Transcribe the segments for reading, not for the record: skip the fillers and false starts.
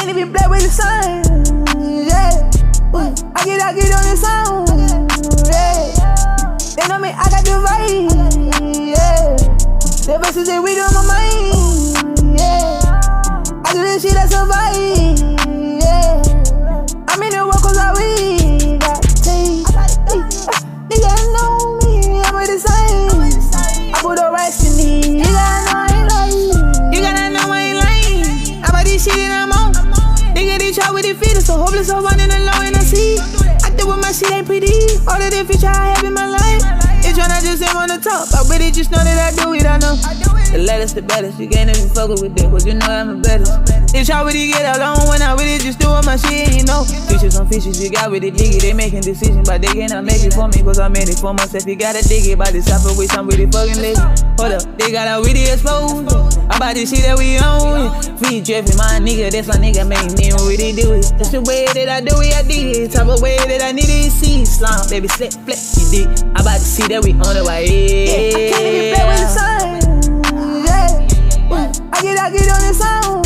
can't even play with the sun. Yeah. I get on the sound. Yeah. They know me, I got the vibe. Yeah. The verses they read on my mind. Yeah. I do this shit, that's a vibe. Yeah. I'm in the world cause I read. Got taste. Nigga know me, I'm with the same. I put the rest in me. You gotta know I ain't lying. You gotta know I ain't lying. I buy this shit and I'm on. Nigga, they try with their feet, so hopeless, so running alone in the sea. I do with my shit ain't pretty. All of the future I have in my life. It's tryna just aim on the top. I really just know that I do it, I know. The latest, the baddest. You can't even fuck with that, cause you know I'm the baddest. It's how really get along when I really just doing my shit, and you know. Fishes on fishes, you got with it, dig it. They making decisions, but they cannot make it for me, cause I made it for myself. You gotta dig it by this type of way, I'm really fucking lazy. Hold up, they gotta really expose. I buy this shit that we own. Free driving, my nigga, that's my nigga, make me really do it. That's the way that I do it, I did it. Type of way that I need it, see slime, baby, slip, flip, you dig. I about to see that we on the way. Yeah, I can't even play with the sun. Yeah, I get on the sound.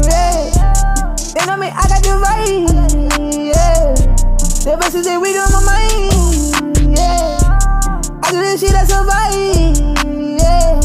Yeah, they know me, I got the vibe. Yeah, the verses they read on my mind. Yeah, I do this shit, that's a vibe. Yeah.